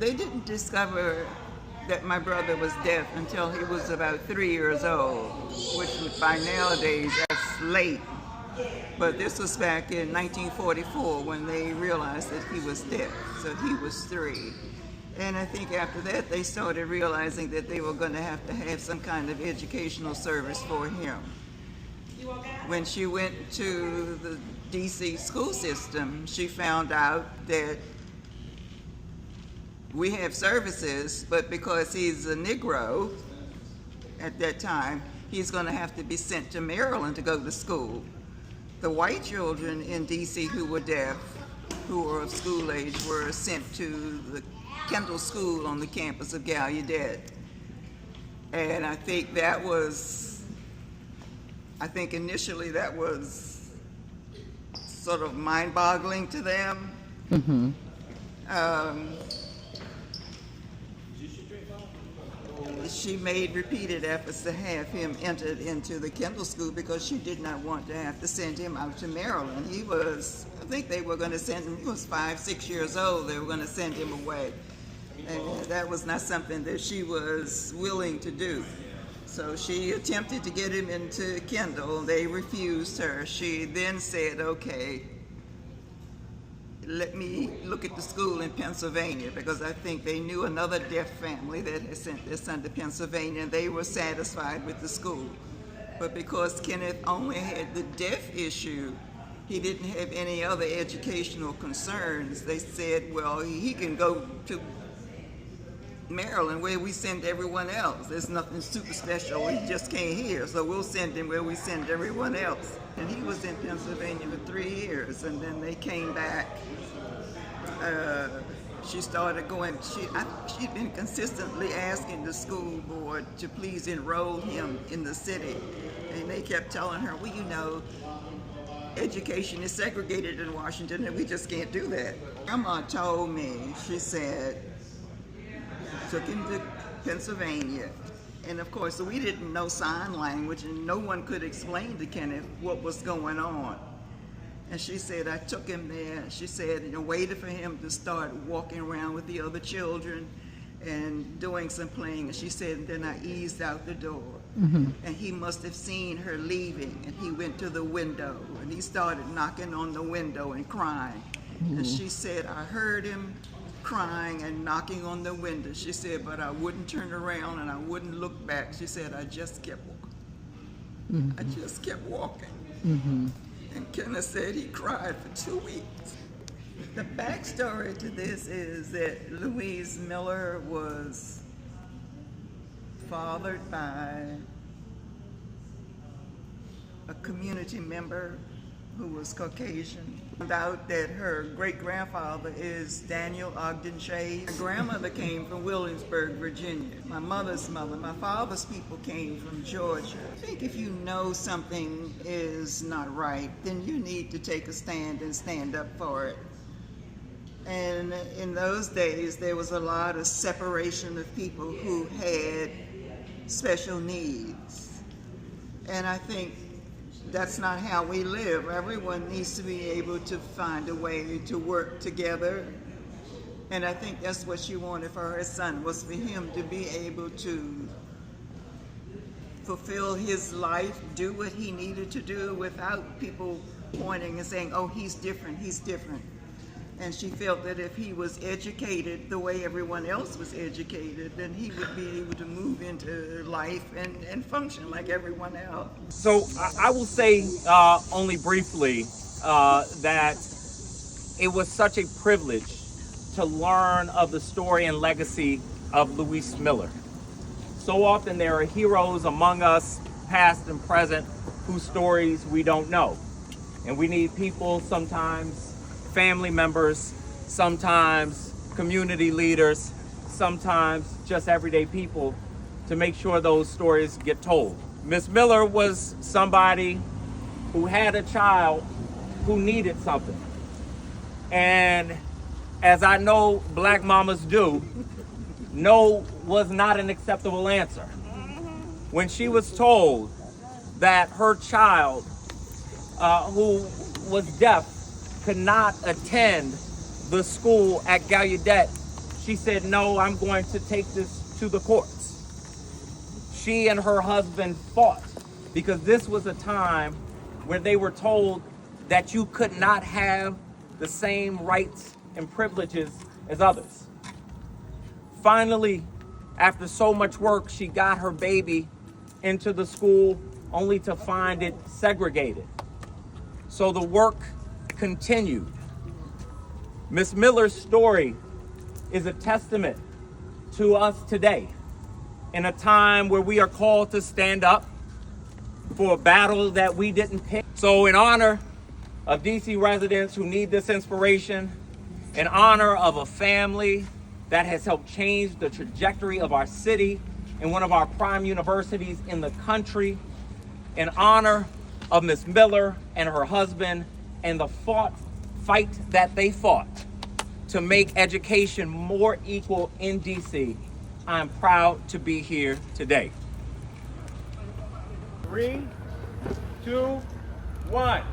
they didn't discover that my brother was deaf until he was about 3 years old, which by nowadays that's late. But this was back in 1944 when they realized that he was deaf, so he was 3. And I think after that they started realizing that they were going to have some kind of educational service for him. When she went to the DC school system, she found out that we have services, but because he's a Negro at that time, he's going to have to be sent to Maryland to go to school. The white children in DC who were deaf, who were of school age, were sent to the Kendall School on the campus of Gallaudet. And I think initially that was sort of mind-boggling to them. Mm-hmm. She made repeated efforts to have him entered into the Kendall School because she did not want to have to send him out to Maryland. I think they were going to send him, he was 5, 6 years old, they were going to send him away. And that was not something that she was willing to do. So she attempted to get him into Kendall. They refused her. She then said, okay, let me look at the school in Pennsylvania, because I think they knew another deaf family that had sent their son to Pennsylvania, and they were satisfied with the school. But because Kenneth only had the deaf issue, he didn't have any other educational concerns. They said, well, he can go to Maryland where we send everyone else. There's nothing super special, he just can't hear, so we'll send him where we send everyone else. And he was in Pennsylvania for 3 years, and then they came back. She started going, she'd been consistently asking the school board to please enroll him in the city. And they kept telling her, well, you know, education is segregated in Washington and we just can't do that. Grandma told me, she said, took him to Pennsylvania. And of course, we didn't know sign language and no one could explain to Kenneth what was going on. And she said, I took him there. She said, waited for him to start walking around with the other children and doing some playing. And she said, and then I eased out the door. Mm-hmm. And he must have seen her leaving. And he went to the window and he started knocking on the window and crying. Mm-hmm. And she said, I heard him crying and knocking on the window. She said, but I wouldn't turn around and I wouldn't look back. She said, I just kept walking. Mm-hmm. I just kept walking. Mm-hmm. And Kenneth said he cried for 2 weeks. The backstory to this is that Louise Miller was fathered by a community member who was Caucasian. Found out that her great-grandfather is Daniel Ogden Shays. My grandmother came from Williamsburg, Virginia. My mother's mother, my father's people came from Georgia. I think if you know something is not right, then you need to take a stand and stand up for it. And in those days, there was a lot of separation of people who had special needs. And I think that's not how we live. Everyone needs to be able to find a way to work together. And I think that's what she wanted for her son, was for him to be able to fulfill his life, do what he needed to do without people pointing and saying, oh, he's different, he's different. And she felt that if he was educated the way everyone else was educated, then he would be able to move into life and function like everyone else. So I will say only briefly that it was such a privilege to learn of the story and legacy of Louise Miller. So often there are heroes among us, past and present, whose stories we don't know. And we need people sometimes, family members, sometimes community leaders, sometimes just everyday people, to make sure those stories get told. Miss Miller was somebody who had a child who needed something. And as I know black mamas do, no was not an acceptable answer. When she was told that her child, who was deaf, could not attend the school at Gallaudet, she said, no, I'm going to take this to the courts. She and her husband fought because this was a time where they were told that you could not have the same rights and privileges as others. Finally, after so much work, she got her baby into the school only to find it segregated. So the work continued. Miss Miller's story is a testament to us today in a time where we are called to stand up for a battle that we didn't pick. So in honor of DC residents who need this inspiration, in honor of a family that has helped change the trajectory of our city and one of our prime universities in the country, in honor of Miss Miller and her husband and the fight that they fought to make education more equal in DC, I'm proud to be here today. 3, 2, 1.